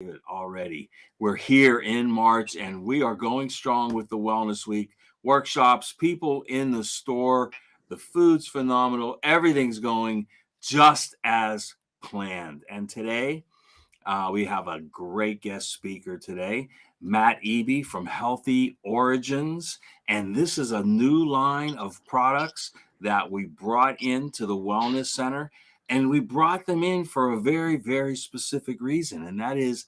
it already. We're here in March and we are going strong with the Wellness Week workshops, people in the store. The food's phenomenal. Everything's going just as planned. And today, we have a great guest speaker today, Matt Eby from Healthy Origins. And this is a new line of products that we brought into the Wellness Center. And we brought them in for a very, very specific reason, and that is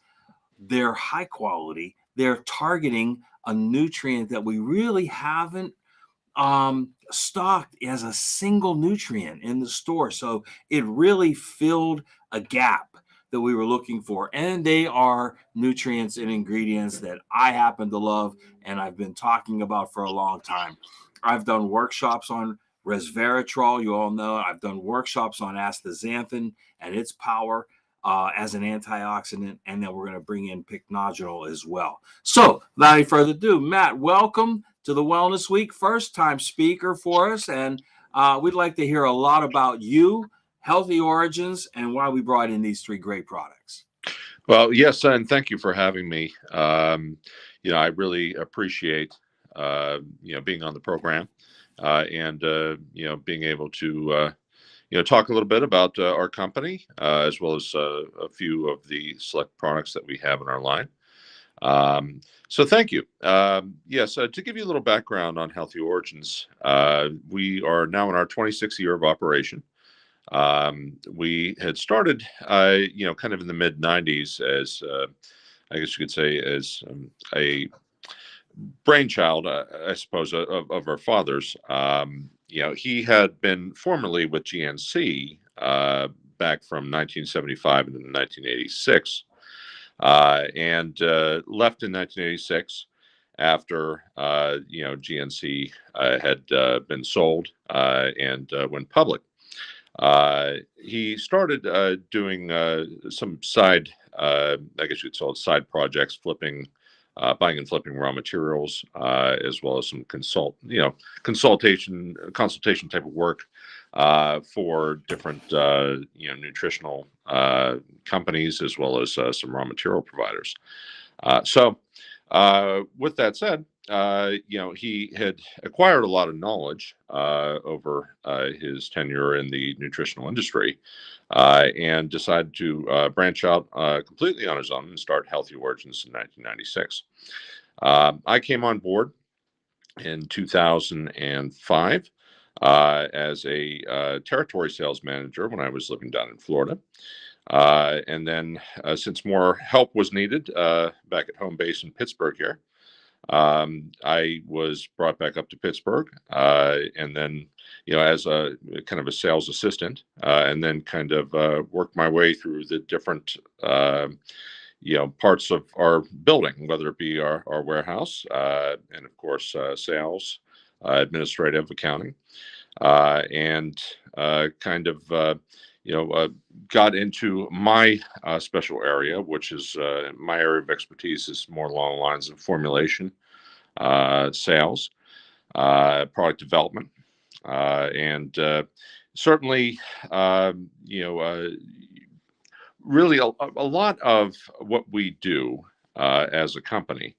they're high quality. They're targeting a nutrient that we really haven't stocked as a single nutrient in the store. So it really filled a gap that we were looking for. And they are nutrients and ingredients that I happen to love and I've been talking about for a long time. I've done workshops on resveratrol. You all know I've done workshops on astaxanthin and its power as an antioxidant. And then we're going to bring in pycnogenol as well. So without any further ado, Matt, welcome to the Wellness Week, first time speaker for us. And we'd like to hear a lot about you, Healthy Origins, and why we brought in these three great products. Well, yes, and thank you for having me. I really appreciate, being on the program and, being able to, talk a little bit about our company as well as a few of the select products that we have in our line. So thank you. Yes, to give you a little background on Healthy Origins, we are now in our 26th year of operation. We had started, kind of in the mid 90s as, I guess you could say, as a brainchild, I suppose, of our fathers. He had been formerly with GNC back from 1975 and 1986. And left in 1986 after GNC had been sold and went public. He started doing some side, I guess you'd call it side projects, buying and flipping raw materials, as well as some consultation type of work for different, nutritional companies, as well as some raw material providers. So, with that said, he had acquired a lot of knowledge over his tenure in the nutritional industry, and decided to branch out completely on his own and start Healthy Origins in 1996. I came on board in 2005 as a territory sales manager when I was living down in Florida. And then, since more help was needed back at home base in Pittsburgh here, I was brought back up to Pittsburgh, and then, as a kind of a sales assistant, and then kind of worked my way through the different, parts of our building, whether it be our warehouse, and of course, sales, administrative, accounting, and kind of, got into my special area, which is my area of expertise is more along the lines of formulation, sales, product development, and certainly, really a lot of what we do as a company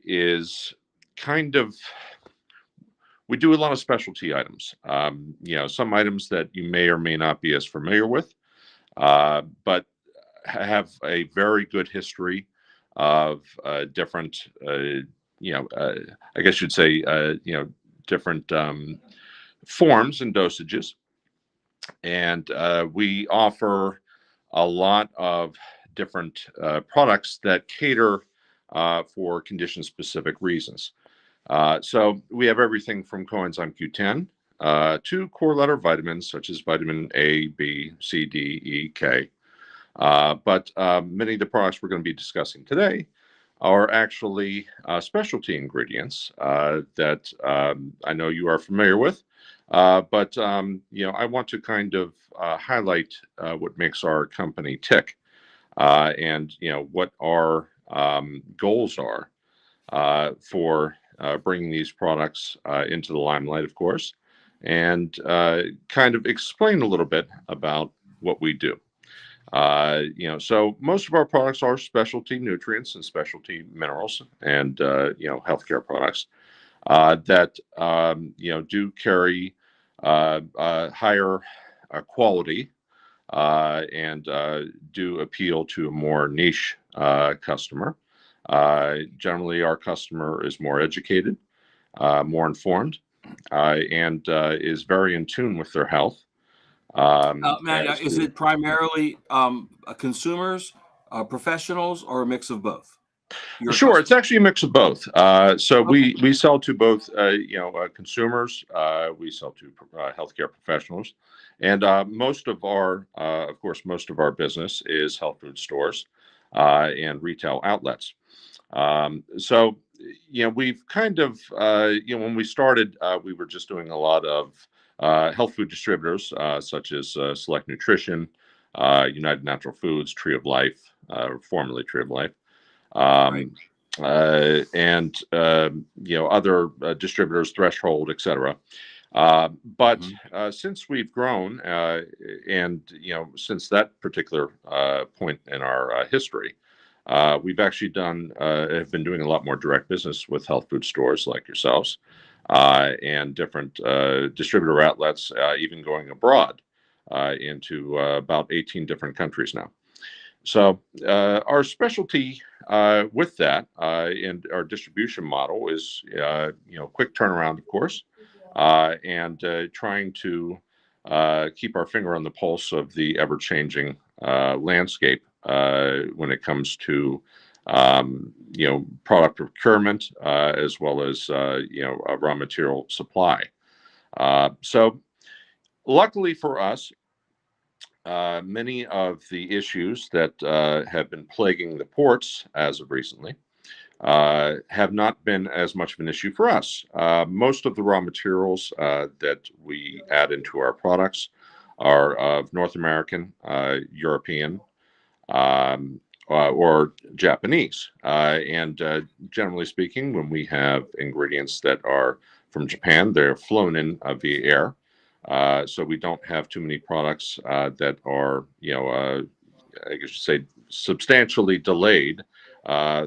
is kind of, we do a lot of specialty items. Some items that you may or may not be as familiar with, but have a very good history of different, I guess you'd say, different forms and dosages. And we offer a lot of different products that cater for condition-specific reasons. So we have everything from coenzyme Q10 to core letter vitamins such as vitamin A, B, C, D, E, K. But many of the products we're going to be discussing today are actually specialty ingredients that I know you are familiar with. But I want to kind of highlight what makes our company tick, and what our goals are for bringing these products into the limelight, of course, and kind of explain a little bit about what we do. So most of our products are specialty nutrients and specialty minerals and, healthcare products that, do carry higher quality and do appeal to a more niche customer. Generally, our customer is more educated, more informed, and is very in tune with their health. Matt, As is to it primarily consumers, professionals, or a mix of both? Your Sure, it's customer. actually a mix of both. So Okay. we sell to both, consumers. We sell to healthcare professionals, and most of our business is health food stores and retail outlets. We've kind of, when we started, we were just doing a lot of health food distributors, such as Select Nutrition, United Natural Foods, Tree of Life, formerly Tree of Life. Right. Um, and other distributors, Threshold, etc. But Mhm. since we've grown, and since that particular point in our history, we've actually have been doing a lot more direct business with health food stores like yourselves, and different distributor outlets, even going abroad into about 18 different countries now. So our specialty with that and our distribution model is, quick turnaround, of course, and trying to keep our finger on the pulse of the ever-changing landscape when it comes to, product procurement as well as, raw material supply. So luckily for us, many of the issues that have been plaguing the ports as of recently have not been as much of an issue for us. Most of the raw materials that we add into our products are of North American, European, or Japanese. And generally speaking, when we have ingredients that are from Japan, they're flown in via air. So we don't have too many products that are, I guess you say, substantially delayed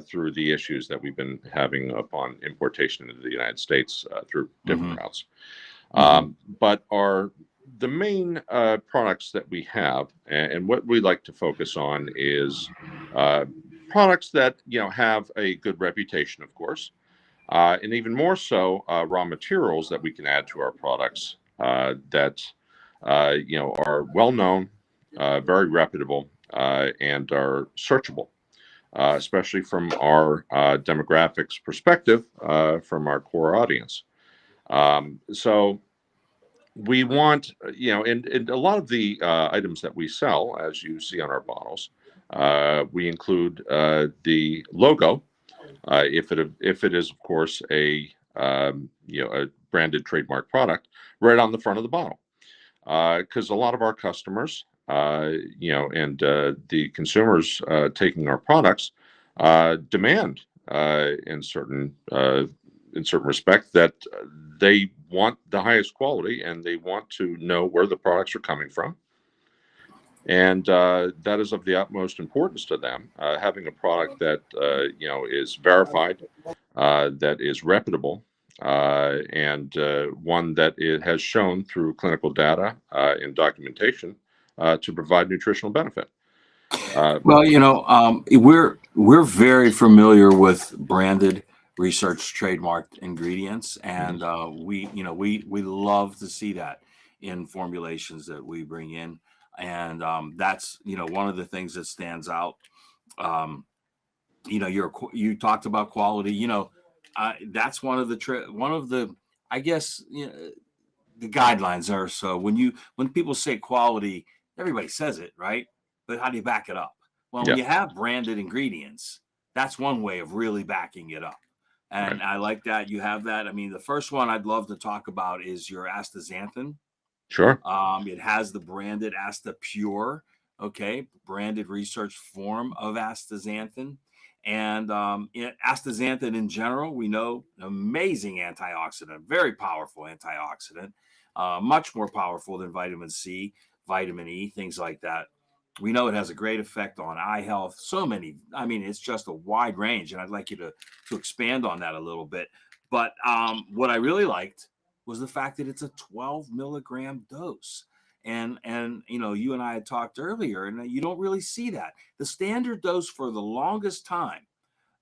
through the issues that we've been having upon importation into the United States through different Mhm. routes. Mhm. But the main products that we have, and what we like to focus on is uh, products that have a good reputation, of course, and even more so, raw materials that we can add to our products that are well known, very reputable, and are searchable, especially from our demographics perspective, from our core audience. So we want, and a lot of the items that we sell, as you see on our bottles, we include the logo, if it is, of course, a branded trademark product, right on the front of the bottle, because a lot of our customers, and the consumers taking our products demand in certain respect that they want the highest quality and they want to know where the products are coming from. And that is of the utmost importance to them. Having a product that is verified, that is reputable, and one that it has shown through clinical data and documentation to provide nutritional benefit. Uh, Well, we're very familiar with branded, research, trademarked ingredients, mhm, and we love to see that in formulations that we bring in, and that's one of the things that stands out. Um, you talked about quality. That's one of the, I guess, the guidelines are, so when people say quality, everybody says it, right? But how do you back it up? Well, when yeah, you have branded ingredients, that's one way of really backing it up. right. And I like that you have that. I mean, the first one I'd love to talk about is your astaxanthin. Sure. It has the branded Asta Pure, okay, branded research form of astaxanthin. And astaxanthin in general, we know, amazing antioxidant, very powerful antioxidant, much more powerful than vitamin C, vitamin E, things like that. We know it has a great effect on eye health. So many, I mean, it's just a wide range, and I'd like you to expand on that a little bit. But what I really liked was the fact that it's a 12 milligram dose. And you know, you and I had talked earlier, and you don't really see that. The standard dose for the longest time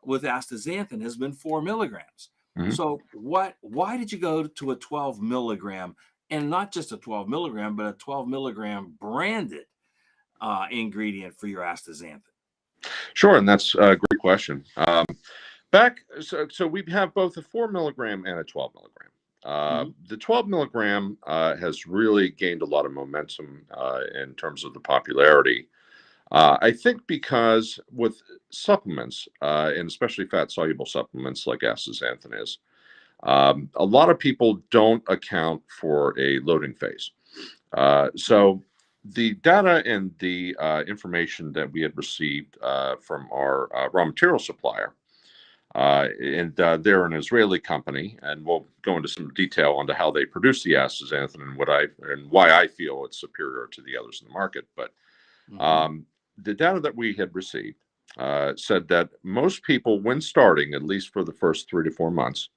with astaxanthin has been 4 milligrams. Mhm. So why did you go to a 12 milligram, and not just a 12 milligram, but a 12 milligram branded ingredient for your astaxanthin? Sure, and that's a great question. So we have both a 4 milligram and a 12 milligram. Mhm, The 12 milligram has really gained a lot of momentum in terms of the popularity. I think because with supplements, and especially fat soluble supplements like astaxanthin is, a lot of people don't account for a loading phase. So the data and the information that we had received from our raw material supplier, and they're an Israeli company, and we'll go into some detail onto how they produce the astaxanthin and why I feel it's superior to the others in the market. But mhm, um, the data that we had received said that most people, when starting, at least for the first 3 to 4 months,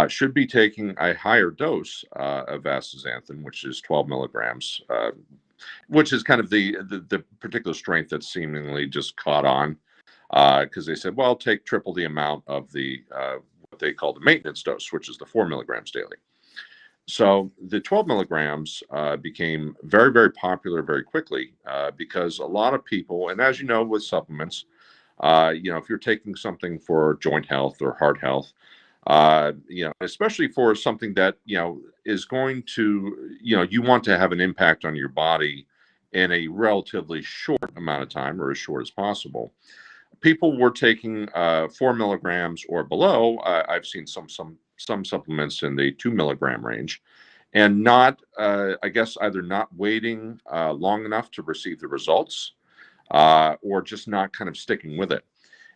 should be taking a higher dose of astaxanthin, which is 12 milligrams, which is kind of the particular strength that seemingly just caught on because they said, well, take triple the amount of the what they call the maintenance dose, which is the 4 milligrams daily. So the 12 milligrams became very, very popular very quickly because a lot of people, and as you know, with supplements, if you're taking something for joint health or heart health, especially for something that, is going to, you want to have an impact on your body in a relatively short amount of time or as short as possible. People were taking 4 milligrams or below. I've seen some supplements in the 2 milligram range, and not, I guess, either not waiting long enough to receive the results, or just not kind of sticking with it.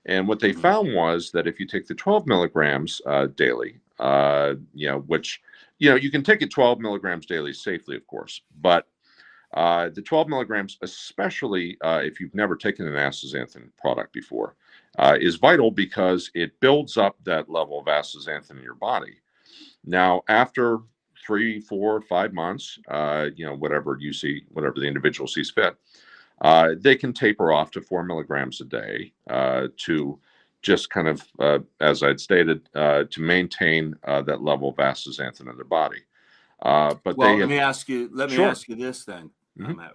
And what they mhm, found was that if you take the 12 milligrams daily, which, you can take it 12 milligrams daily safely, of course, but the 12 milligrams, especially if you've never taken an astaxanthin product before, is vital because it builds up that level of astaxanthin in your body. Now, after 3, 4, 5 months, whatever you see, whatever the individual sees fit, they can taper off to 4 milligrams a day to just kind of, as I'd stated, to maintain that level of astaxanthin in their body. But Well, they have, let me sure. ask you this then. Mhm. Matt.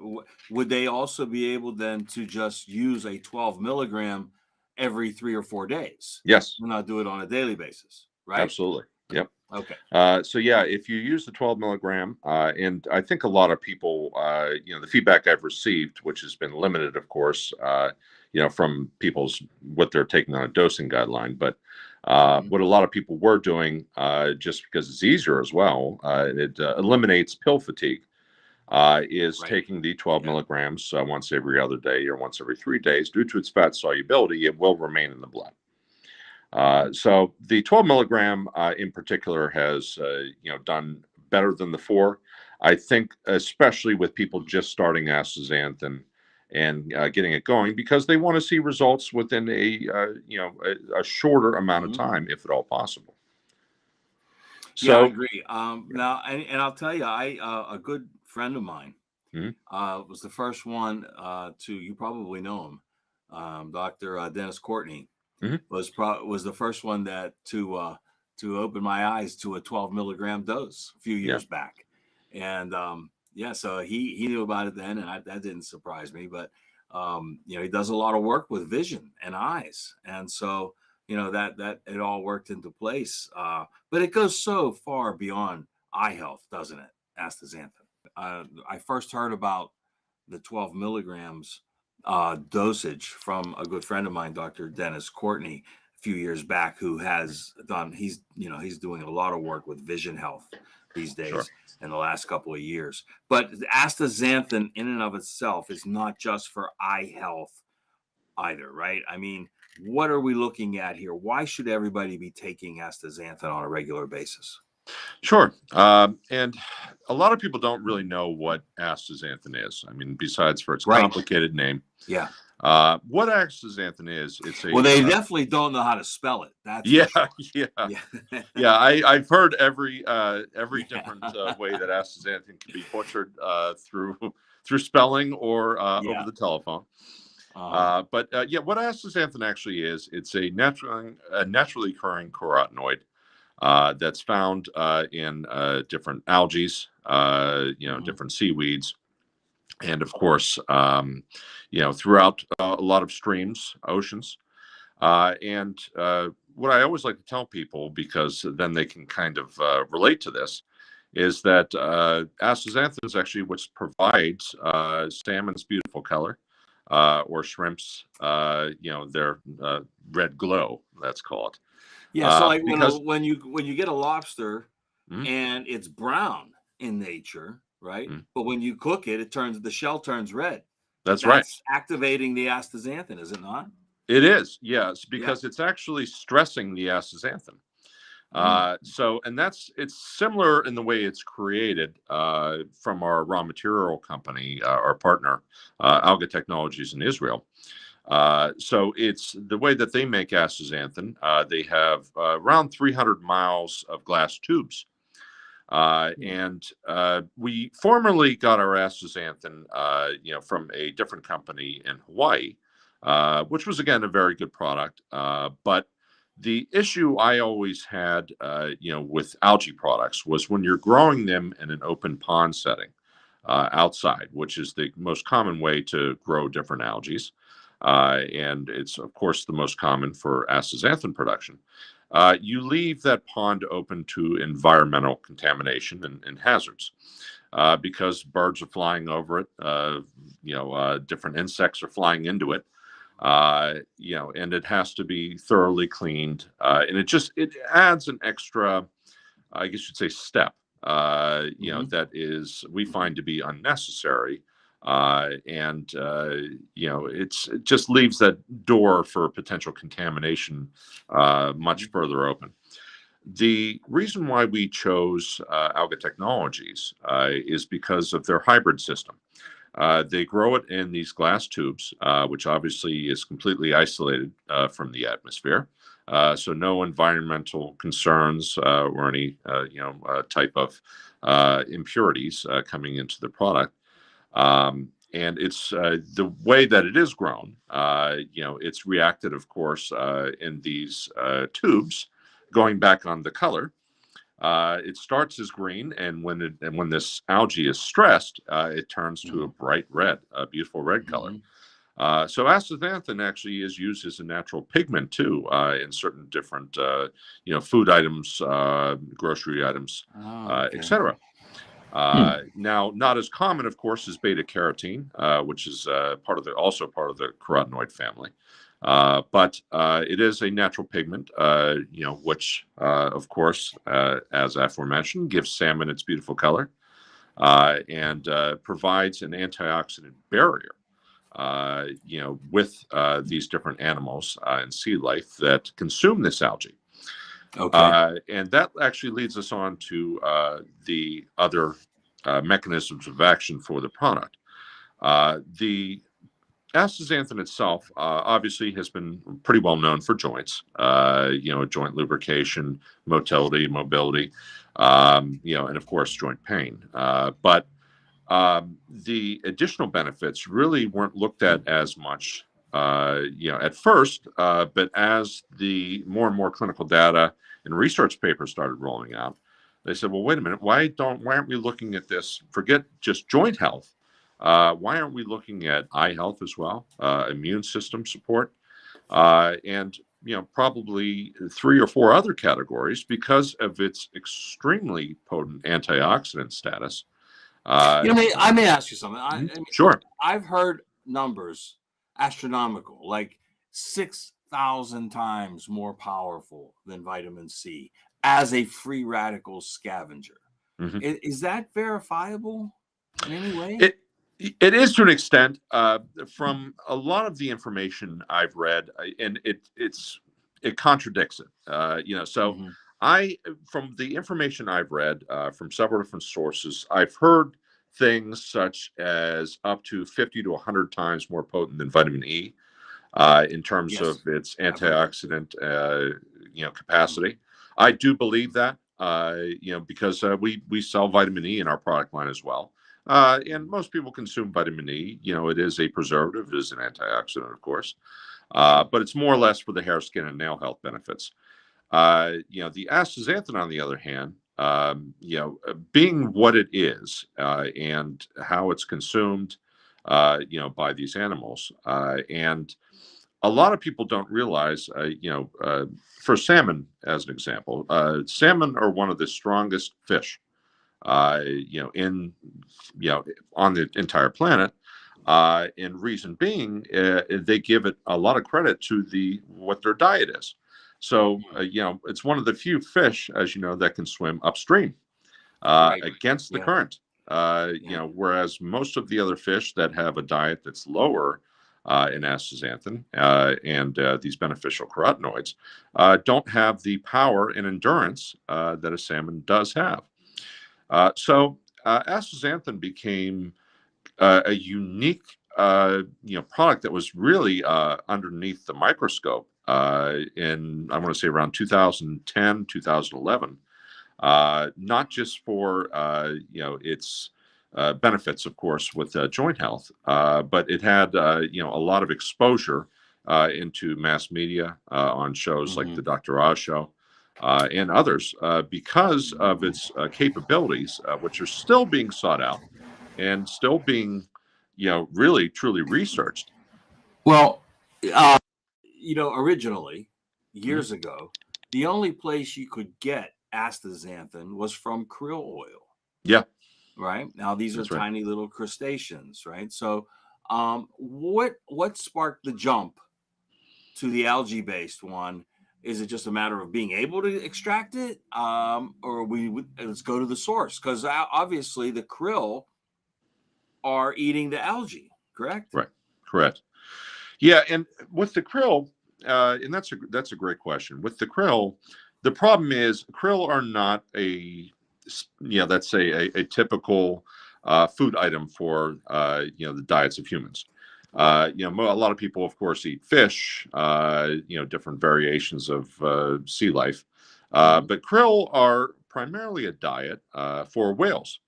Would they also be able then to just use a 12 milligram every 3 or 4 days, Yes, and not do it on a daily basis, right? absolutely. Yep. Okay. So yeah, if you use the 12 milligram, and I think a lot of people, the feedback I've received, which has been limited, of course, from people's what they're taking on a dosing guideline, but Mhm. what a lot of people were doing, just because it's easier as well, it eliminates pill fatigue. Is Right. taking the 12 Yeah. milligrams once every other day or once every 3 days. Due to its fat solubility, it will remain in the blood. Mhm. So the 12 milligram in particular has done better than the 4. I think especially with people just starting astaxanthin and getting it going because they want to see results within a shorter amount of Mhm. time, if at all possible. Yeah, I So agree. yeah. Now, and I'll tell you, a good friend of mine Mhm. was the first one to, you probably know him, Dr. Dennis Courtney Mhm. was the first one that to open my eyes to a 12 milligram dose a few Yeah, years back. And yeah, so he knew about it then, and that didn't surprise me. But he does a lot of work with vision and eyes, and so that it all worked into place. But it goes so far beyond eye health, doesn't it? Astaxanthin. I first heard about the 12 milligrams dosage from a good friend of mine, Dr. Dennis Courtney, a few years back, who has done, he's doing a lot of work with vision health these sure. days in the last couple of years. But astaxanthin in and of itself is not just for eye health either, right? I mean, what are we looking at here? Why should everybody be taking astaxanthin on a regular basis? Sure. And a lot of people don't really know what astaxanthin is. I mean, besides for its Right. complicated name. Yeah. What astaxanthin is, it's Well, a they definitely don't know how to spell it. That's for yeah, sure. yeah, Yeah. yeah. I've heard every Yeah. different way that astaxanthin can be butchered through through spelling or over Yeah. the telephone. Uh-huh. But yeah, what astaxanthin actually is, it's a naturally occurring carotenoid that's found in different algae, Mhm. different seaweeds, and of course, throughout a lot of streams, oceans. And what I always like to tell people, because then they can kind of relate to this, is that astaxanthin is actually what provides salmon's beautiful color, or shrimp's, their red glow, let's call it. Yeah, so like Because when you get a lobster mm, and it's brown in nature, right? mm, But when you cook it, the shell turns red. that's right. That's activating the astaxanthin, is it not? It is, yes, Yeah. because it's actually stressing the astaxanthin. Mm. And it's similar in the way it's created from our raw material company, our partner, Alga Technologies in Israel. So it's the way that they make astaxanthin. They have around 300 miles of glass tubes. Mm. And we formerly got our astaxanthin, from a different company in Hawaii, which was again a very good product. But the issue I always had, with algae products was when you're growing them in an open pond setting outside, which is the most common way to grow different algae. And it's, of course, the most common for astaxanthin production. You leave that pond open to environmental contamination and hazards because birds are flying over it, different insects are flying into it, and it has to be thoroughly cleaned. And it adds an extra, I guess you'd say, step, Mhm. that is, we find to be unnecessary. It just leaves that door for potential contamination much Mhm. further open. The reason why we chose Alga Technologies is because of their hybrid system. They grow it in these glass tubes, which obviously is completely isolated from the atmosphere. So no environmental concerns or any type of impurities coming into the product. And it's the way that it is grown. It's reacted, of course, in these tubes, going back on the color. It starts as green, and when this algae is stressed, it turns to a Mhm. bright red, a beautiful red color. Mhm. So astaxanthin actually is used as a natural pigment too in certain different, food items, grocery items, Oh, okay. etc. Hmm. Now, not as common, of course, is beta carotene, which is also part of the carotenoid family. But it is a natural pigment, which, of course, as aforementioned, gives salmon its beautiful color and provides an antioxidant barrier, with these different animals and sea life that consume this algae. Okay. And that actually leads us on to the other mechanisms of action for the product. The astaxanthin itself obviously has been pretty well known for joints, joint lubrication, mobility, and of course, joint pain. But the additional benefits really weren't looked at as much, at first. But as the more and more clinical data and research papers started rolling out, they said, "Well, wait a minute. Why aren't we looking at this? Forget just joint health. Why aren't we looking at eye health as well? Immune system support, and probably three or four other categories because of its extremely potent antioxidant status." Uh, I may ask you something. I mean, sure. I've heard numbers astronomical, like 6,000 times more powerful than vitamin C as a free radical scavenger. Mhm. Is that verifiable in any way? It it is to an extent. From a lot of the information I've read, and it contradicts it. So Mhm. From the information I've read from several different sources, I've heard things such as up to 50 to 100 times more potent than vitamin E in terms of Yes, its I've heard that. antioxidant, capacity. I do believe that, because we sell vitamin E in our product line as well. And Mhm. most people consume vitamin E. It is a preservative, it is an antioxidant, of course, Sure. but it's more or less for the hair, skin, and nail health benefits. The astaxanthin, on the other hand, being what it is and how it's consumed, by these animals, and a lot of people don't realize, for salmon, as an example, salmon are one of the strongest fish, in on the entire planet. And reason being, they give it a lot of credit to what their diet is. So, Mhm. it's one of the few fish, as you know, that can swim upstream Right. against the Yeah. current. Yeah. Whereas most of the other fish that have a diet that's lower in astaxanthin and these beneficial carotenoids don't have the power and endurance that a salmon does have. So astaxanthin became a unique product that was really underneath the microscope in, I want to say, around 2010, 2011. Not just for its benefits, of course, with joint health, but it had a lot of exposure into mass media on shows like the Hmm. Dr. Oz show and others because of its capabilities, which are still being sought out and still being, really truly researched. Well, uh, originally, Mhm. years ago, the only place you could get astaxanthin was from krill oil, Yeah, right? Now these are that's right. tiny little crustaceans, right? So, what sparked the jump to the algae-based one? Is it just a matter of being able to extract it, or let's go to the source? Because obviously the krill are eating the algae, correct? Right. Correct. Yeah, and with the krill, and that's a great question. With the krill, the problem is krill are not let's say a typical food item for the diets of humans. A lot of people, of course, eat fish, different variations of sea life, Hmm. but krill are primarily a diet for whales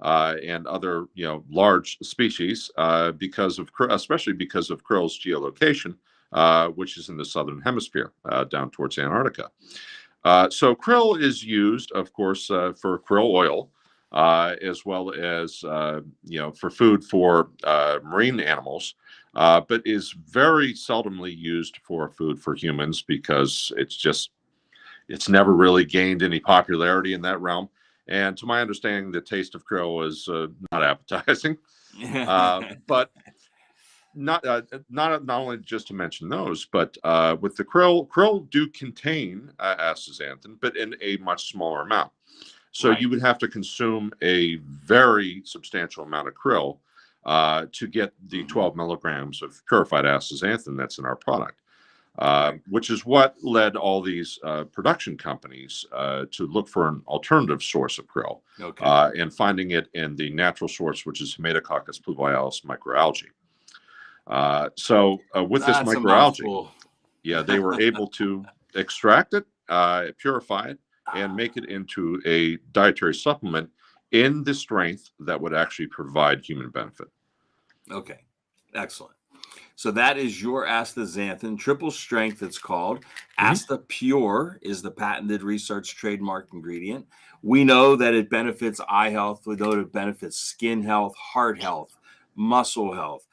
and other large species especially because of krill's geolocation, which is in the southern hemisphere down towards Antarctica. So krill is used, of course, for krill oil. As well as for food for marine animals, but is very seldomly used for food for humans because it's never really gained any popularity in that realm. And to my understanding, the taste of krill is not appetizing. But not only just to mention those, but with the krill do contain astaxanthin, but in a much smaller amount. So Right. you would have to consume a very substantial amount of krill to get the Hmm. 12 milligrams of purified astaxanthin that's in our product, Right. which is what led all these production companies to look for an alternative source of krill Okay. and finding it in the natural source, which is Hematococcus pluvialis microalgae. With this That's a microalgae, mouthful. yeah, they were able to extract it, purify it, and make it into a dietary supplement in the strength that would actually provide human benefit. Okay. Excellent. So that is your astaxanthin, triple strength, it's called. Mhm. Asta Pure is the patented research trademark ingredient. We know that it benefits eye health. We know that it benefits skin health, heart health, muscle health.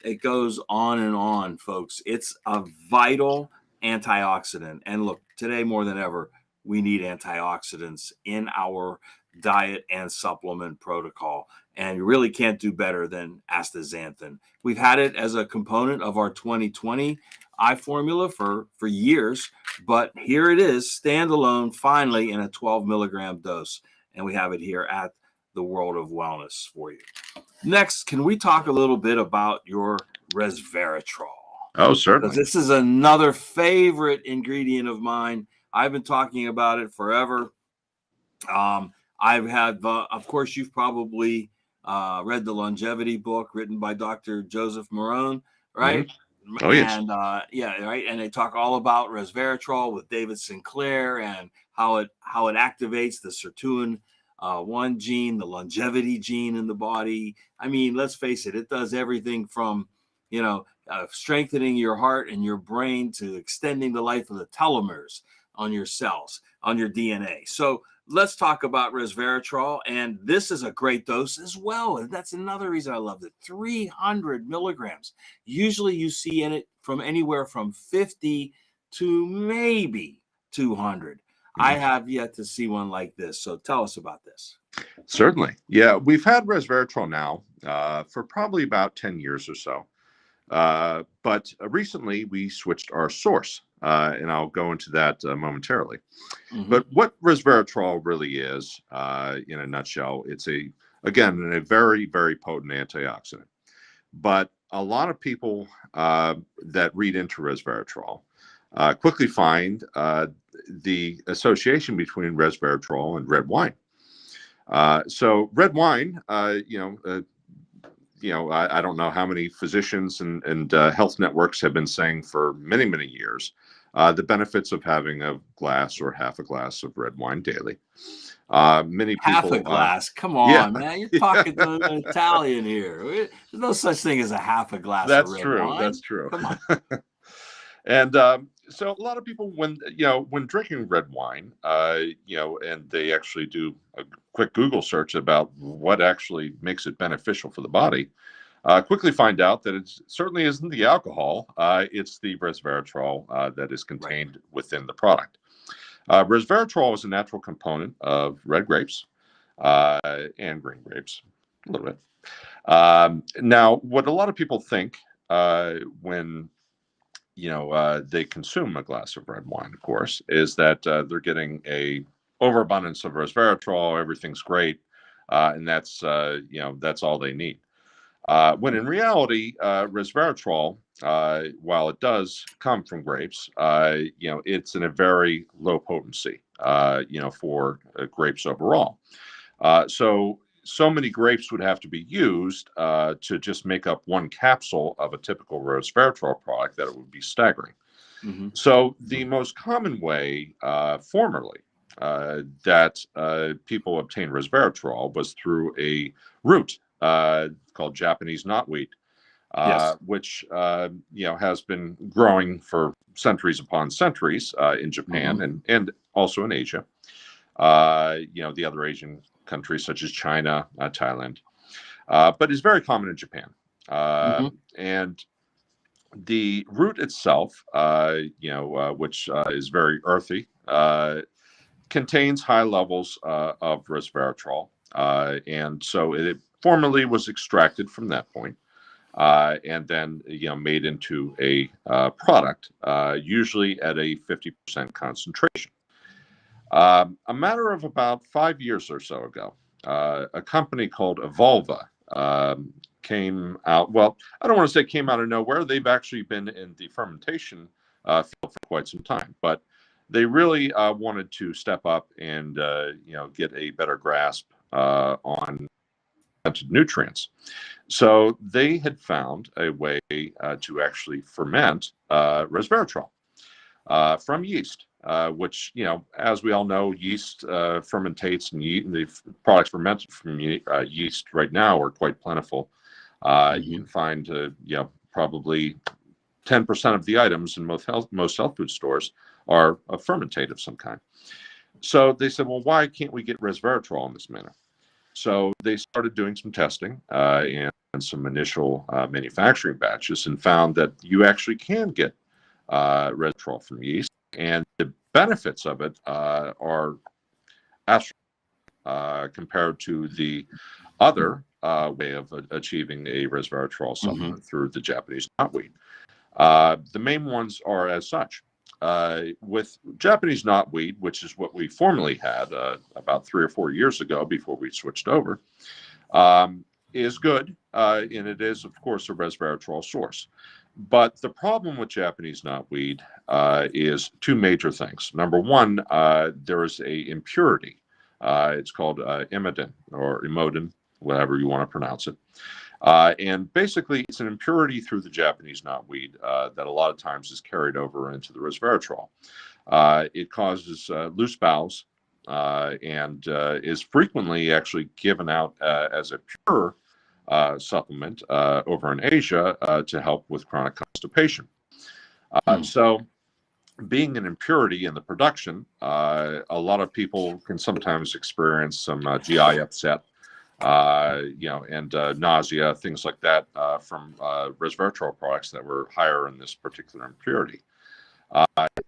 It goes on and on, folks. It's a vital antioxidant. And look, today more than ever, we need antioxidants in our diet and supplement protocol. And you really can't do better than astaxanthin. We've had it as a component of our 2020 eye formula for years, but here it is, standalone, finally in a 12 milligram dose. And we have it here at the World of Wellness for you. Next, can we talk a little bit about your resveratrol? Oh, Because certainly. this is another favorite ingredient of mine. I've been talking about it forever. I've had, of course, you've probably read the longevity book written by Dr. Joseph Marone, right? Oh, yes. And yeah, right. And they talk all about resveratrol with David Sinclair and how it activates the sirtuin one gene, the longevity gene in the body. I mean, let's face it, it does everything from, strengthening your heart and your brain to extending the life of the telomeres on your cells, on your DNA. So let's talk about resveratrol. And this is a great dose as well. And that's another reason I love it. 300 milligrams. Usually you see in it from anywhere from 50 to maybe 200. I have yet to see one like this. So tell us about this. Certainly. Yeah, we've had resveratrol now for probably about 10 years or so. But recently we switched our source, and I'll go into that momentarily. But what resveratrol really is, in a nutshell, it's again, a very, very potent antioxidant. But a lot of people that read into resveratrol quickly find the association between resveratrol and red wine. So red wine, I don't know how many physicians and health networks have been saying for many, many years the benefits of having a glass or half a glass of red wine daily. Many people, half a glass. Come on, man. You're talking to an Italian here. There's no such thing as a half a glass of red wine. That's true. Come on. And so a lot of people, when drinking red wine, and they actually do a quick Google search about what actually makes it beneficial for the body, quickly find out that it certainly isn't the alcohol. It's the resveratrol that is contained within the product. Resveratrol is a natural component of red grapes and green grapes, a little bit. Now, what a lot of people think when they consume a glass of red wine, of course, is that they're getting a overabundance of resveratrol. Everything's great, and that's all they need. When in reality, resveratrol, while it does come from grapes, it's in a very low potency, for grapes overall. So many grapes would have to be used to just make up one capsule of a typical resveratrol product that it would be staggering. So the most common way formerly that people obtained resveratrol was through a root called Japanese Knotweed, which has been growing for centuries upon centuries in Japan and also in Asia. The other Asian countries such as China, Thailand, but is very common in Japan. And the root itself, which is very earthy, contains high levels of resveratrol, and so it formerly was extracted from that point, and then made into a product, usually at a 50% concentration. A matter of about 5 years or so ago, a company called Evolva came out. Well, I don't want to say came out of nowhere. They've actually been in the fermentation field for quite some time, but they really wanted to step up and get a better grasp on nutrients. So they had found a way to actually ferment resveratrol from yeast. Which, as we all know, yeast fermentates, and the products fermented from yeast right now are quite plentiful. You can find, probably 10% of the items in most health food stores are a fermentate of some kind. So they said, well, why can't we get resveratrol in this manner? So they started doing some testing and some initial manufacturing batches, and found that you actually can get resveratrol from yeast. And the benefits of it are astronomical compared to the other way of achieving a resveratrol supplement through the Japanese knotweed. The main ones are as such. With Japanese knotweed, which is what we formerly had about 3 or 4 years ago before we switched over, is good, and it is, of course, a resveratrol source. But the problem with Japanese knotweed is two major things. Number one, there is a impurity. It's called imidin or imodin, whatever you want to pronounce it. And basically, it's an impurity through the Japanese knotweed that a lot of times is carried over into the resveratrol. It causes loose bowels and is frequently actually given out as a pure supplement over in Asia to help with chronic constipation. So being an impurity in the production, a lot of people can sometimes experience some GI upset, and nausea, things like that from resveratrol products that were higher in this particular impurity.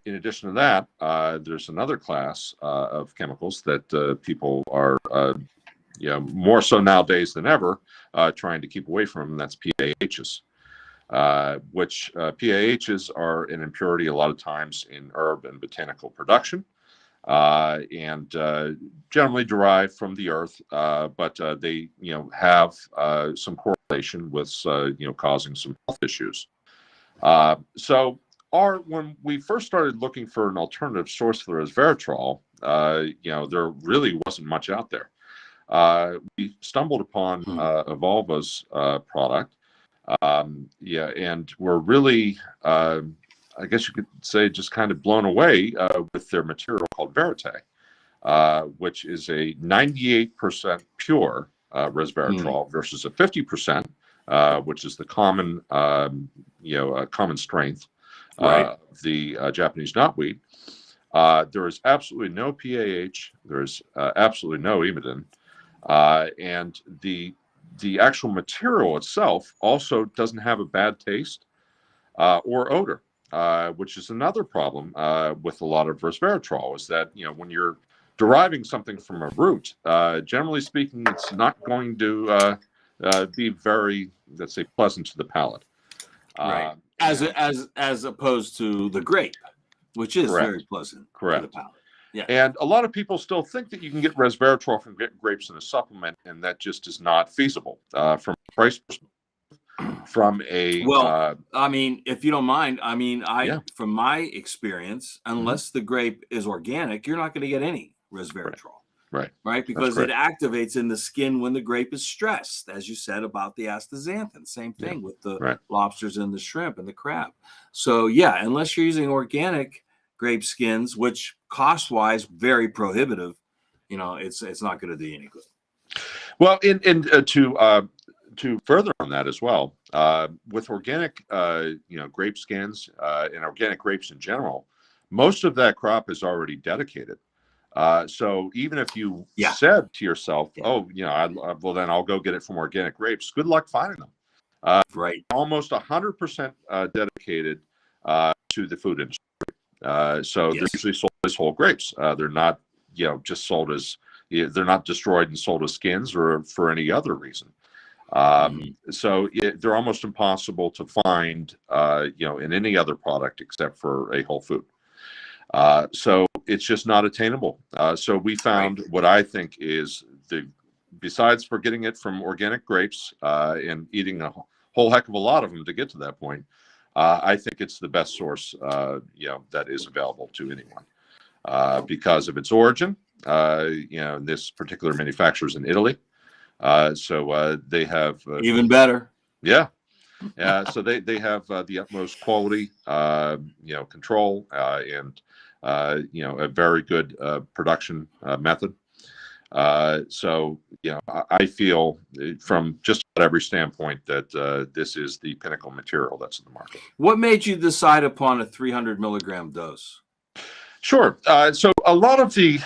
In addition to that, there's another class of chemicals that people are more so nowadays than ever, trying to keep away from, and that's PAHs, which PAHs are an impurity a lot of times in herb and botanical production, and generally derived from the earth, but they have some correlation with causing some health issues. So when we first started looking for an alternative source for resveratrol, there really wasn't much out there. We stumbled upon Evolva's product, and we're really, I guess you could say, just kind of blown away with their material called Verite, which is a 98% pure resveratrol versus a 50%, which is the common, common strength of the Japanese knotweed. There is absolutely no PAH. There is absolutely no imidin. And the actual material itself also doesn't have a bad taste or odor, which is another problem with a lot of resveratrol, is that when you're deriving something from a root, generally speaking, it's not going to be very, let's say, pleasant to the palate. Right. As opposed to the grape, which is very pleasant to the palate. Yeah. And a lot of people still think that you can get resveratrol from grapes in a supplement, and that just is not feasible from a price perspective. From a I mean, if you don't mind, I mean, from my experience, unless the grape is organic, you're not going to get any resveratrol. Right, because it activates in the skin when the grape is stressed, as you said about the astaxanthin. Same thing with the lobsters and the shrimp and the crab. So yeah, unless you're using organic grape skins, which cost-wise very prohibitive, it's not going to do any good. Well, to further on that as well, with organic grape skins and organic grapes in general, most of that crop is already dedicated. So even if you said to yourself, well, then I'll go get it from organic grapes, good luck finding them. Almost 100% dedicated to the food industry. So they're usually sold as whole grapes. They're not, just sold as, they're not destroyed and sold as skins or for any other reason. So they're almost impossible to find, in any other product except for a whole food. So it's just not attainable. So we found what I think is besides for getting it from organic grapes and eating a whole heck of a lot of them to get to that point, I think it's the best source, that is available to anyone because of its origin. This particular manufacturer is in Italy, so they have even better. Yeah. So they have the utmost quality, control, and a very good production method. So I feel from just about every standpoint that this is the pinnacle material that's in the market. What made you decide upon a 300 milligram dose? Sure. So a lot of the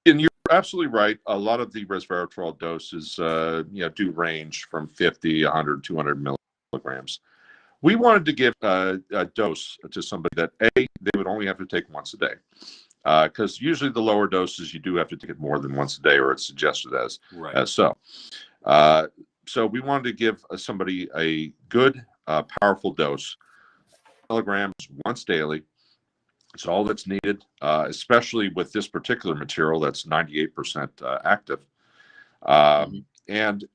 and you're absolutely right. A lot of the resveratrol doses, do range from 50, 100, 200 milligrams. We wanted to give a dose to somebody that they would only have to take once a day, because usually the lower doses you do have to take it more than once a day, or it's suggested as so. So we wanted to give somebody a good, powerful dose, milligrams once daily. It's all that's needed, especially with this particular material that's 98% active. And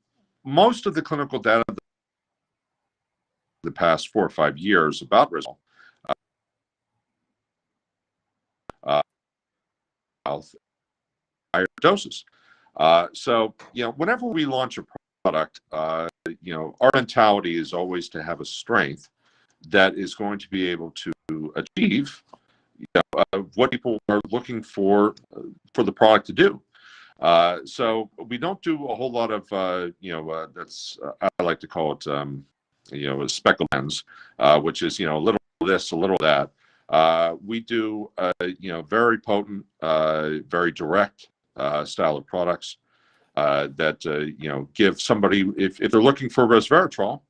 most of the clinical data the past 4 or 5 years about resveratrol health higher doses. So, whenever we launch a product, our mentality is always to have a strength that is going to be able to achieve what people are looking for the product to do. So we don't do a whole lot of, I like to call it, a speckle lens, which is, a little this, a little that. We do, very potent, very direct style of products that, give somebody, if they're looking for resveratrol,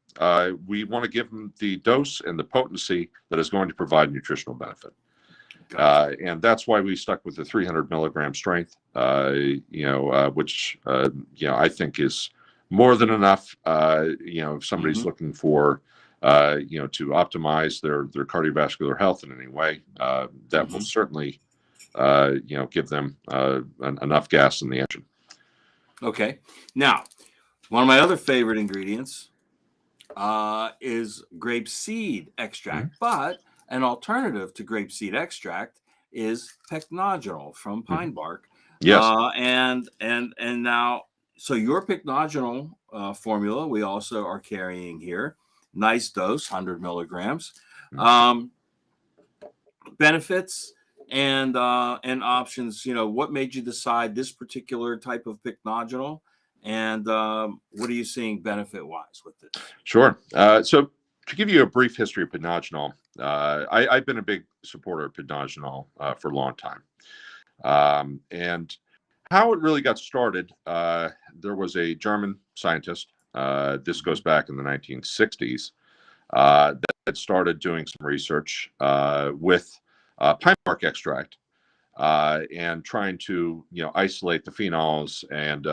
we want to give them the dose and the potency that is going to provide nutritional benefit. And that's why we stuck with the 300 milligram strength, which, I think is more than enough, if somebody's looking for, to optimize their cardiovascular health in any way, that will certainly, give them enough gas in the engine. Okay. Now, one of my other favorite ingredients is grapeseed extract, but an alternative to grapeseed extract is Pycnogenol from pine bark. Yes. And now, so your Pycnogenol formula, we also are carrying here. Nice dose, 100 milligrams. Benefits and options. What made you decide this particular type of Pycnogenol? And what are you seeing benefit-wise with this? Sure. So to give you a brief history of Pycnogenol, I've been a big supporter of Pycnogenol for a long time. And how it really got started, there was a German scientist, this goes back in the 1960s, that started doing some research with pine bark extract. And trying to, isolate the phenols and,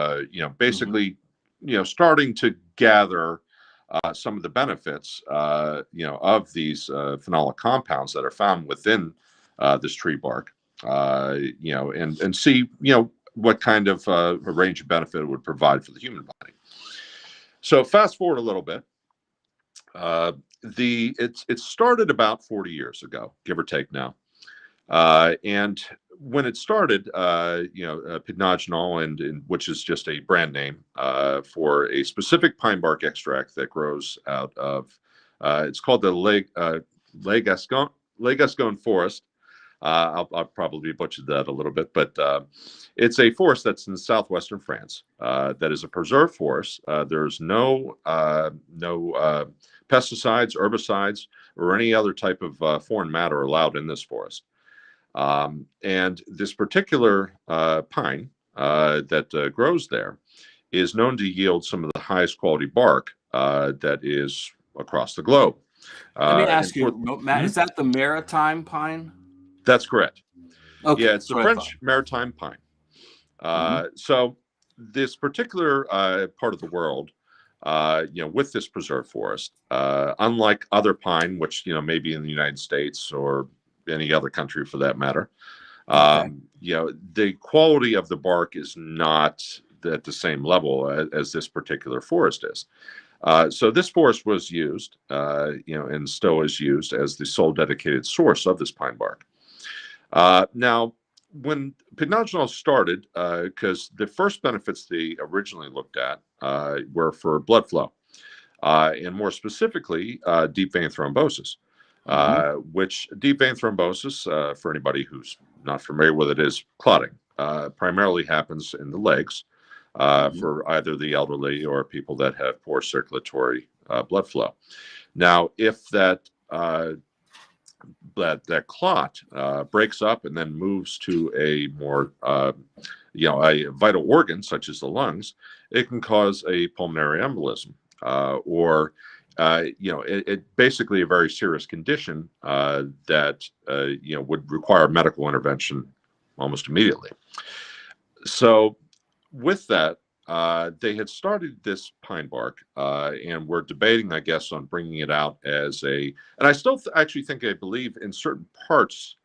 basically, starting to gather some of the benefits, of these phenolic compounds that are found within this tree bark, and see, what kind of a range of benefit it would provide for the human body. So fast forward a little bit. It started about 40 years ago, give or take now. And when it started, Pycnogenol, and which is just a brand name for a specific pine bark extract that grows out of, it's called the Les Gascons forest. I'll probably butchered that a little bit, but it's a forest that's in southwestern France. That is a preserved forest. There's no pesticides, herbicides, or any other type of foreign matter allowed in this forest. And this particular pine that grows there is known to yield some of the highest quality bark that is across the globe. Let me ask you, Matt, is that the Maritime pine? That's correct. Okay, yeah, it's the French Maritime pine. So this particular part of the world, with this preserved forest, unlike other pine, which, maybe in the United States or any other country for that matter, the quality of the bark is not at the same level as this particular forest is. So this forest was used, and still is used as the sole dedicated source of this pine bark. Now, when Pycnogenol started, because the first benefits they originally looked at were for blood flow, and more specifically, deep vein thrombosis. Which deep vein thrombosis, for anybody who's not familiar with it, is clotting. Primarily happens in the legs for either the elderly or people that have poor circulatory blood flow. Now, if that clot breaks up and then moves to a more, a vital organ such as the lungs, it can cause a pulmonary embolism or it basically a very serious condition that would require medical intervention almost immediately. So with that, they had started this pine bark and were debating, I guess, on bringing it out as and I still actually I believe in certain parts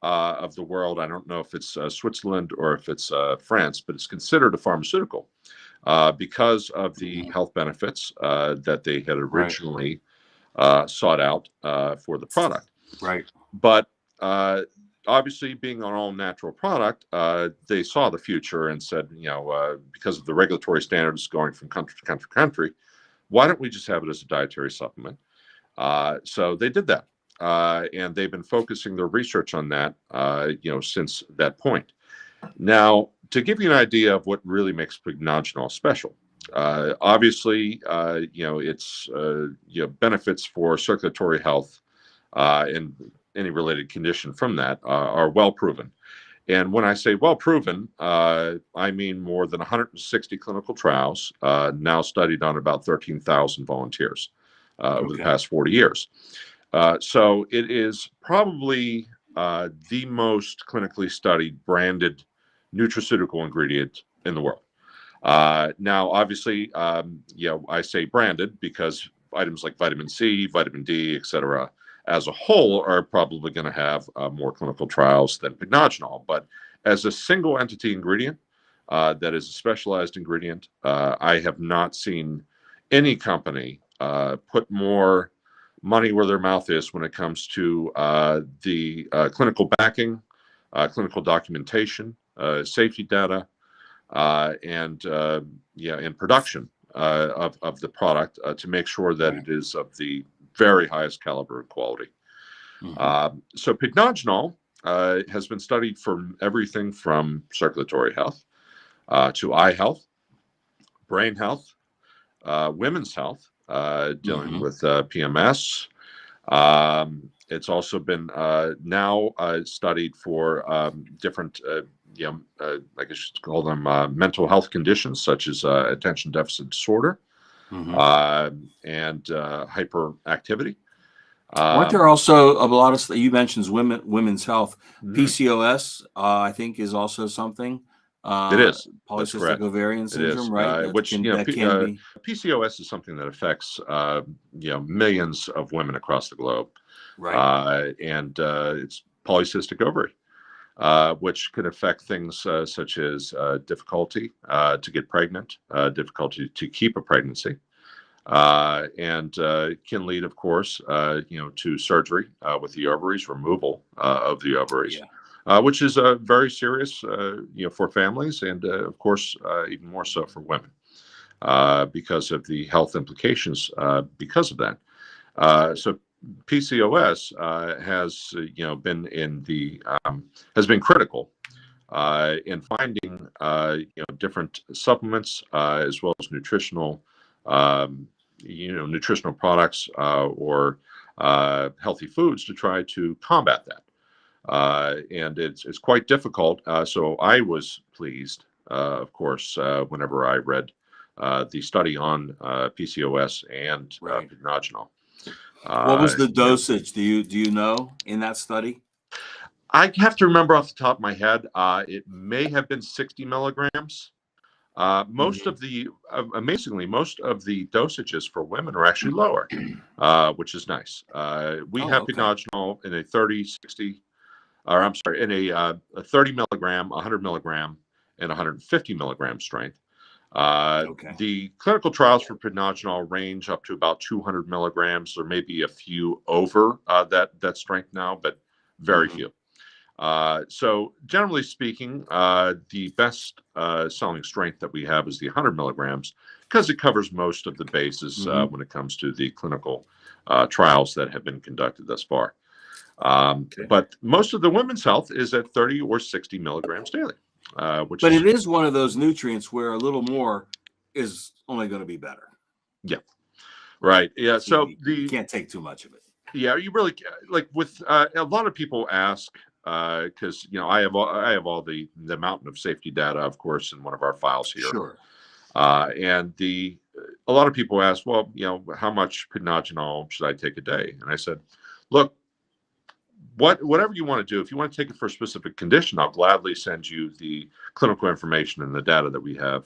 of the world, I don't know if it's Switzerland or if it's France, but it's considered a pharmaceutical because of the health benefits that they had originally sought out for the product. Right. But obviously, being an all-natural product, they saw the future and said, because of the regulatory standards going from country to country to country, why don't we just have it as a dietary supplement? So they did that, and they've been focusing their research on that, since that point. Now, to give you an idea of what really makes Pycnogenol special, obviously, it's benefits for circulatory health and any related condition from that are well proven. And when I say well proven, I mean more than 160 clinical trials now studied on about 13,000 volunteers over the past 40 years. So it is probably the most clinically studied branded nutraceutical ingredient in the world. Now, obviously, I say branded because items like vitamin C, vitamin D, et cetera, as a whole are probably going to have more clinical trials than Pycnogenol. But as a single entity ingredient, that is a specialized ingredient, I have not seen any company put more money where their mouth is when it comes to the clinical backing, clinical documentation, safety data, and production of the product to make sure that it is of the very highest caliber and quality. So Pycnogenol has been studied for everything from circulatory health to eye health, brain health, women's health, dealing with PMS. It's also been now studied for different, I guess you call them mental health conditions such as attention deficit disorder and hyperactivity. Weren't there also a lot of, you mentioned women's health, PCOS, I think is also something. It is. Polycystic ovarian syndrome, right? Which can be. PCOS is something that affects millions of women across the globe, and it's polycystic ovary, which can affect things such as difficulty to get pregnant, difficulty to keep a pregnancy, and can lead, of course, to surgery with the ovaries, removal of the ovaries. Which is very serious, for families, and of course, even more so for women, because of the health implications because of that. So PCOS has, has been critical in finding, different supplements as well as nutritional, nutritional products or healthy foods to try to combat that. And it's quite difficult. So I was pleased, of course, whenever I read the study on PCOS and Pycnogenol. What was the dosage? Do you know in that study? I have to remember off the top of my head. It may have been 60 milligrams. Most of the, amazingly, most of the dosages for women are actually lower, which is nice. We have Pycnogenol in a 30, 60. Or I'm sorry, in a 30 milligram, 100 milligram, and 150 milligram strength. The clinical trials for Pycnogenol range up to about 200 milligrams. There may be a few over that strength now, but very few. So generally speaking, the best selling strength that we have is the 100 milligrams because it covers most of the bases when it comes to the clinical trials that have been conducted thus far. But most of the women's health is at 30 or 60 milligrams daily. It is one of those nutrients where a little more is only going to be better. Yeah. Right. Yeah. So you can't take too much of it. Yeah. You really, like with a lot of people ask, because I have all the mountain of safety data, of course, in one of our files here. Sure. And a lot of people ask, well, how much Pycnogenol should I take a day? And I said, look, whatever you want to do, if you want to take it for a specific condition, I'll gladly send you the clinical information and the data that we have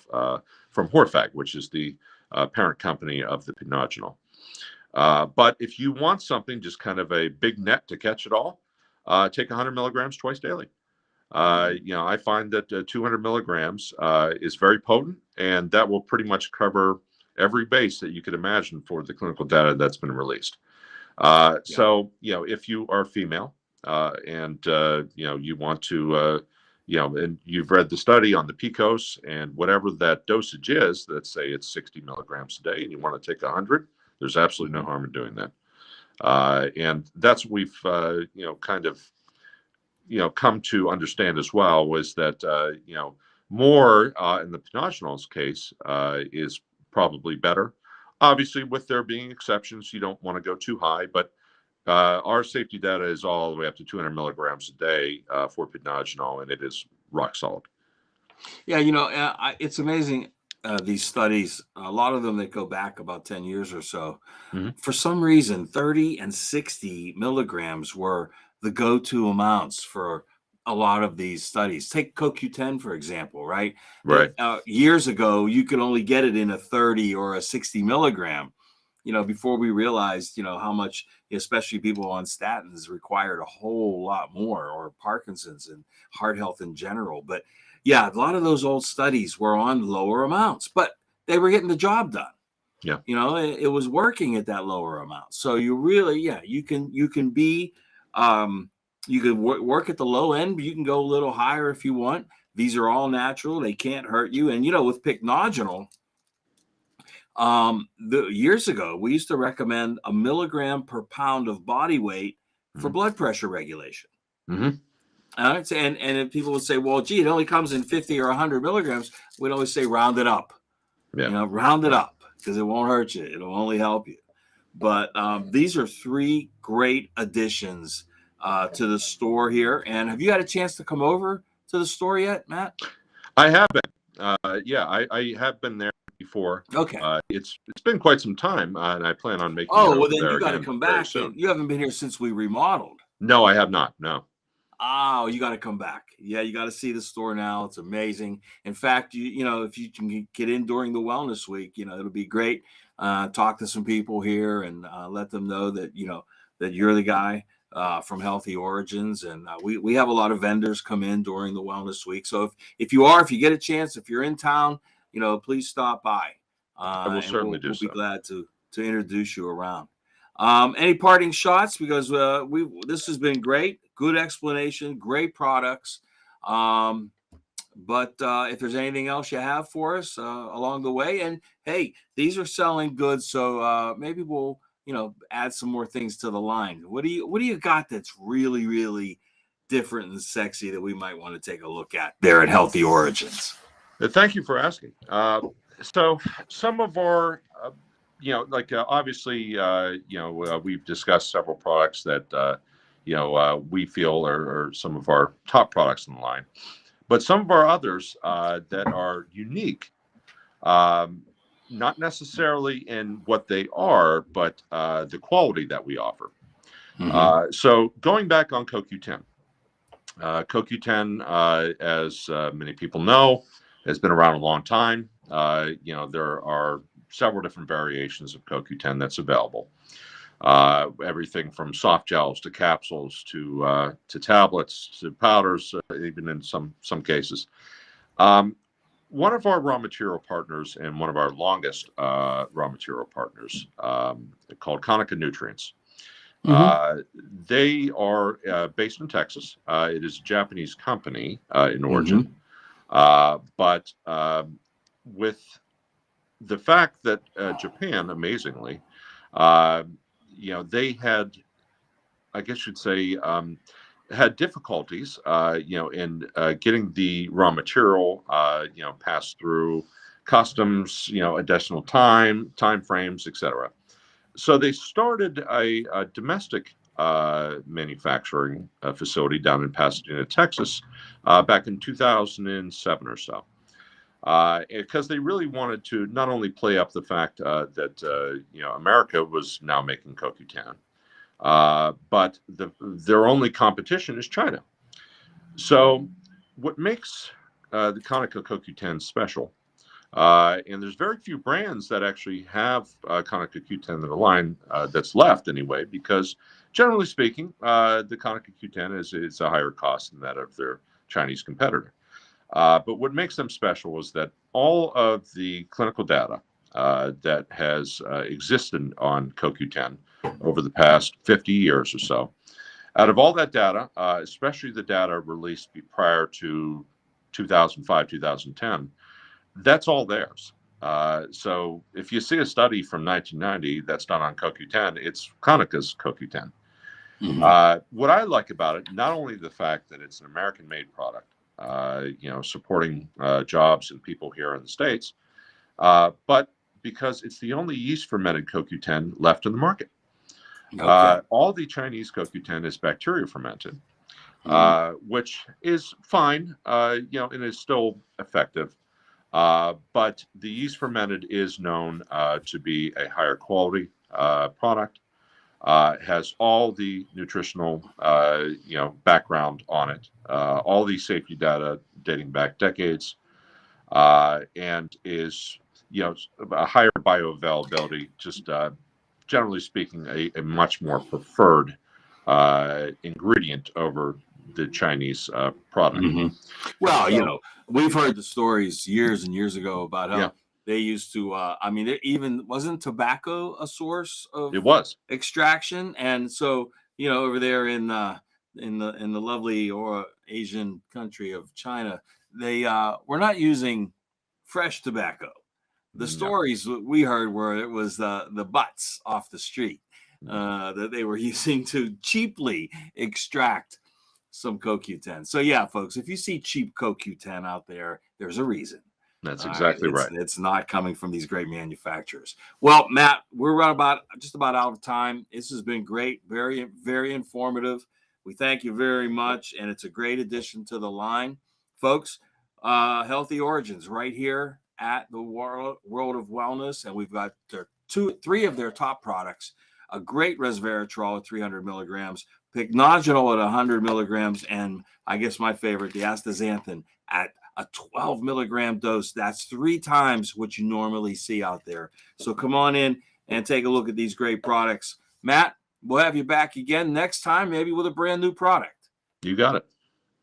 from Horfag, which is the parent company of the Pycnogenol. But if you want something, just kind of a big net to catch it all, take 100 milligrams twice daily. I find that 200 milligrams is very potent, and that will pretty much cover every base that you could imagine for the clinical data that's been released. Yeah. So, if you are female and, you want to, and you've read the study on the PCOS and whatever that dosage is, let's say it's 60 milligrams a day and you want to take 100, there's absolutely no Mhm. harm in doing that. And that's what we've, kind of, come to understand as well was that, more in the Pycnogenol's case is probably better. Obviously, with there being exceptions, you don't want to go too high, but our safety data is all the way up to 200 milligrams a day for Pycnogenol, and it is rock solid. Yeah, it's amazing, these studies, a lot of them that go back about 10 years or so. Hmm. For some reason, 30 and 60 milligrams were the go-to amounts for a lot of these studies. Take CoQ10, for example, right? Right. Years ago, you could only get it in a 30 or a 60 milligram, before we realized, how much, especially people on statins, required a whole lot more, or Parkinson's and heart health in general. But yeah, a lot of those old studies were on lower amounts, but they were getting the job done. Yeah. It was working at that lower amount. So you really, yeah, you can be, you can work at the low end, but you can go a little higher if you want. These are all natural; they can't hurt you. And with Pycnogenol, the years ago we used to recommend a milligram per pound of body weight for Hmm. blood pressure regulation. Hmm. And if people would say, well, gee, it only comes in 50 or 100 milligrams, we'd always say round it up. Yeah. Round it up, because it won't hurt you. It'll only help you. But these are three great additions to the store here. And have you had a chance to come over to the store yet, Matt? I have been. Yeah, I have been there before. Okay. It's been quite some time, and I plan on making it Oh, over well, then there you got to again come very back. soon. And you haven't been here since we remodeled. No, I have not. No. Oh, you got to come back. Yeah, you got to see the store now. It's amazing. In fact, if you can get in during the wellness week, it'll be great. Talk to some people here and let them know that that you're the guy from Healthy Origins, and we have a lot of vendors come in during the wellness week. So if you get a chance, if you're in town, please stop by, I will and certainly do we'll be so. glad to introduce you around. Any parting shots? Because this has been great, good explanation, great products. Um, but if there's anything else you have for us along the way, and hey, these are selling good, so maybe we'll add some more things to the line. What do you got that's really really different and sexy that we might want to take a look at there at Healthy Origins? Thank you for asking. So some of our, like obviously, we've discussed several products that, we feel are some of our top products in the line, but some of our others that are unique, um, not necessarily in what they are, but the quality that we offer. Mm-hmm. So going back on CoQ10. CoQ10, as many people know, has been around a long time. There are several different variations of CoQ10 that's available. Everything from soft gels to capsules to tablets to powders, even in some cases. Um, One of our raw material partners and one of our longest raw material partners, called Konica Nutrients. Mm-hmm. Uh, they are based in Texas. It is a Japanese company in origin, Mm-hmm. but with the fact that Japan, amazingly, uh, they had, I guess you'd say, had difficulties, in getting the raw material, passed through customs, additional time frames, etc. So they started a domestic manufacturing facility down in Pasadena, Texas, back in 2007 or so, because they really wanted to not only play up the fact that America was now making CoQ10, but their only competition is China. So what makes the Konica CoQ10 special? And there's very few brands that actually have Konica Q10 in the line that's left anyway, because generally speaking, the Konica Q10 is a higher cost than that of their Chinese competitor. But what makes them special is that all of the clinical data that has existed on CoQ10 over the past 50 years or so. Out of all that data, especially the data released prior to 2005, 2010, that's all theirs. So if you see a study from 1990 that's done on CoQ10, it's Konica's CoQ10. What I like about it, not only the fact that it's an American-made product, supporting jobs and people here in the States, but because it's the only yeast-fermented CoQ10 left in the market. Okay. All the Chinese CoQ10 is bacteria fermented, which is fine, and is still effective. But the yeast fermented is known to be a higher quality product. Has all the nutritional, background on it, all the safety data dating back decades, and is, a higher bioavailability, just generally speaking, a much more preferred ingredient over the Chinese product. Well, So, we've heard the stories years and years ago about how yeah, they used to. It even wasn't tobacco a source of it was. extraction, and so over there in the lovely or Asian country of China, they were not using fresh tobacco. The No. stories that we heard were it was the butts off the street that they were using to cheaply extract some CoQ10. So yeah, folks, if you see cheap CoQ10 out there, there's a reason. That's All right, exactly right. it's not coming from these great manufacturers. Well, Matt, we're just about out of time. This has been great, very, very informative. We thank you very much, and it's a great addition to the line, folks. Healthy Origins right here at the World of Wellness, and we've got three of their top products: a great resveratrol at 300 milligrams, Pycnogenol at 100 milligrams, and I guess my favorite, the Astaxanthin at a 12 milligram dose. That's 3 times what you normally see out there. So come on in and take a look at these great products. Matt, we'll have you back again next time, maybe with a brand new product. You got it.